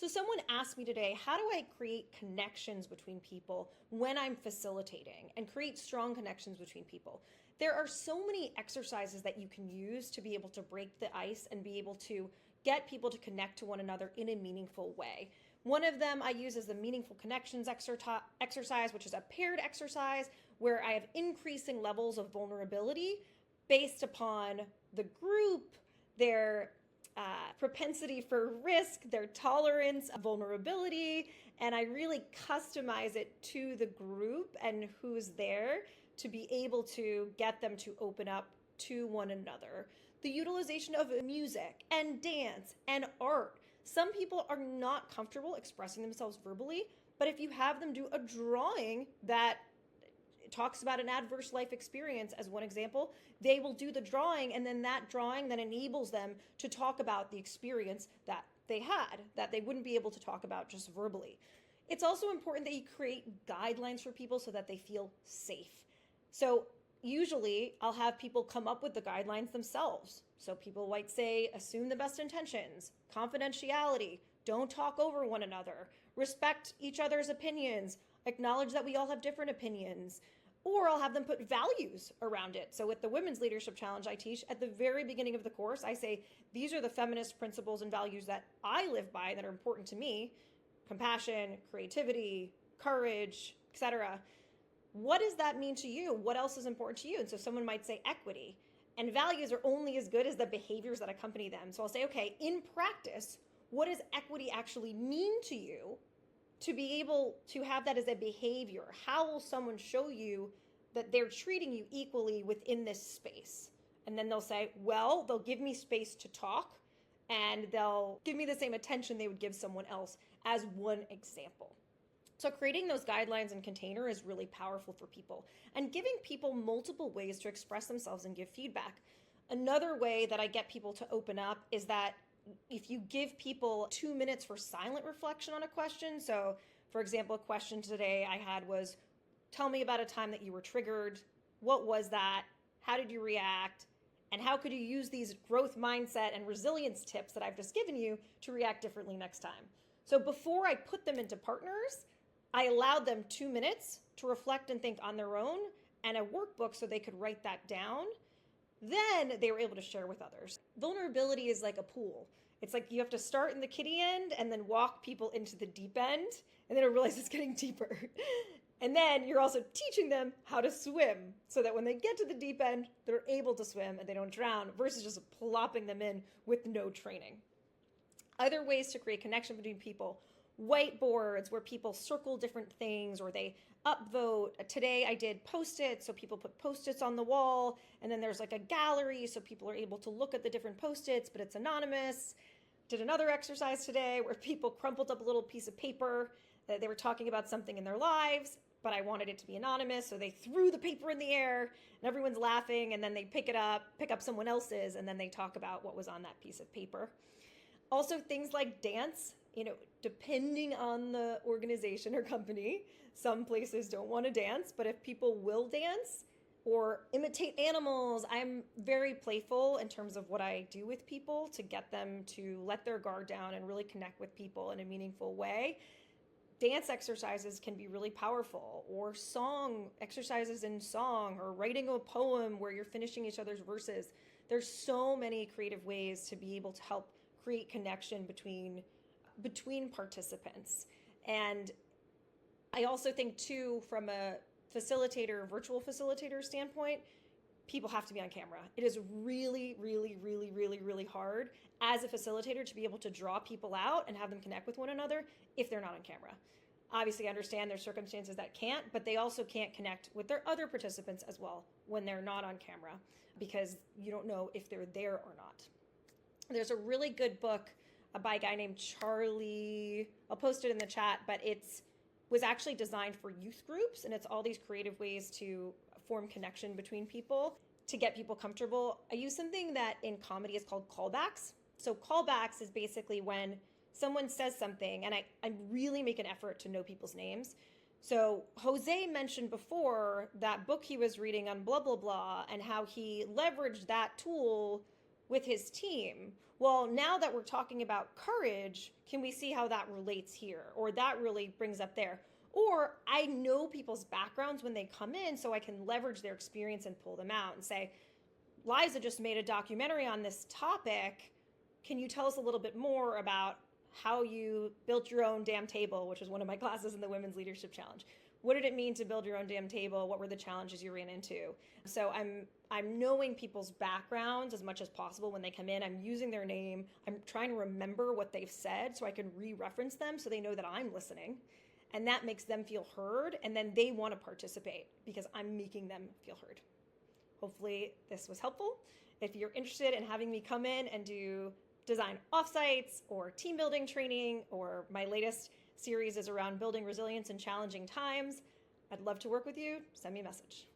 So someone asked me today, how do I create connections between people when I'm facilitating and create strong connections between people? There are so many exercises that you can use to be able to break the ice and be able to get people to connect to one another in a meaningful way. One of them I use is the meaningful connections exercise, which is a paired exercise where I have increasing levels of vulnerability based upon the group, their propensity for risk, their tolerance of vulnerability, and I really customize it to the group and who's there to be able to get them to open up to one another. The utilization of music and dance and art. Some people are not comfortable expressing themselves verbally, but if you have them do a drawing that talks about an adverse life experience as one example, they will do the drawing, and then that drawing then enables them to talk about the experience that they had that they wouldn't be able to talk about just verbally. It's also important that you create guidelines for people so that they feel safe. So usually I'll have people come up with the guidelines themselves. So people might say, assume the best intentions, confidentiality, don't talk over one another, respect each other's opinions, acknowledge that we all have different opinions. Or I'll have them put values around it. So with the Women's Leadership Challenge I teach, at the very beginning of the course, I say, these are the feminist principles and values that I live by that are important to me: compassion, creativity, courage, etc. What does that mean to you? What else is important to you? And so someone might say equity. And values are only as good as the behaviors that accompany them. So I'll say, okay, in practice, what does equity actually mean to you? To be able to have that as a behavior, how will someone show you that they're treating you equally within this space? And then they'll say, well, they'll give me space to talk and they'll give me the same attention they would give someone else, as one example. So creating those guidelines and container is really powerful for people, and giving people multiple ways to express themselves and give feedback. Another way that I get people to open up is that if you give people 2 minutes for silent reflection on a question. So for example, a question today I had was, tell me about a time that you were triggered. What was that? How did you react? And how could you use these growth mindset and resilience tips that I've just given you to react differently next time? So before I put them into partners, I allowed them 2 minutes to reflect and think on their own, and a workbook so they could write that down. Then they were able to share with others. Vulnerability is like a pool. It's like you have to start in the kiddie end and then walk people into the deep end, and then realize it's getting deeper. And then you're also teaching them how to swim so that when they get to the deep end, they're able to swim and they don't drown, versus just plopping them in with no training. Other ways to create connection between people: whiteboards where people circle different things or they upvote. Today I did Post-its, so people put Post-its on the wall, and then there's like a gallery so people are able to look at the different Post-its, but it's anonymous. Did another exercise today where people crumpled up a little piece of paper that they were talking about something in their lives, but I wanted it to be anonymous, so they threw the paper in the air and everyone's laughing, and then they pick up someone else's, and then they talk about what was on that piece of paper. Also things like dance. Depending on the organization or company, some places don't want to dance, but if people will dance or imitate animals, I'm very playful in terms of what I do with people to get them to let their guard down and really connect with people in a meaningful way. Dance exercises can be really powerful, or song exercises in song, or writing a poem where you're finishing each other's verses. There's so many creative ways to be able to help create connection between participants. And I also think too, from a virtual facilitator standpoint, people have to be on camera. It is really, really, really, really, really hard as a facilitator to be able to draw people out and have them connect with one another if they're not on camera. Obviously, I understand there's circumstances that can't, but they also can't connect with their other participants as well when they're not on camera, because you don't know if they're there or not. There's a really good book by a guy named Charlie. I'll post it in the chat, but was actually designed for youth groups, and it's all these creative ways to form connection between people to get people comfortable. I use something that in comedy is called callbacks. So callbacks is basically when someone says something, and I really make an effort to know people's names. So Jose mentioned before that book he was reading on blah, blah, blah, and how he leveraged that tool with his team. Well, now that we're talking about courage, can we see how that relates here? Or that really brings up there. Or I know people's backgrounds when they come in, so I can leverage their experience and pull them out and say, Liza just made a documentary on this topic. Can you tell us a little bit more about how you built your own damn table, which was one of my classes in the Women's Leadership Challenge? What did it mean to build your own damn table? What were the challenges you ran into? So I'm knowing people's backgrounds as much as possible when they come in. I'm using their name. I'm trying to remember what they've said so I can re-reference them so they know that I'm listening. And that makes them feel heard, and then they want to participate because I'm making them feel heard. Hopefully this was helpful. If you're interested in having me come in and do design offsites or team building training, or my latest series is around building resilience in challenging times, I'd love to work with you. Send me a message.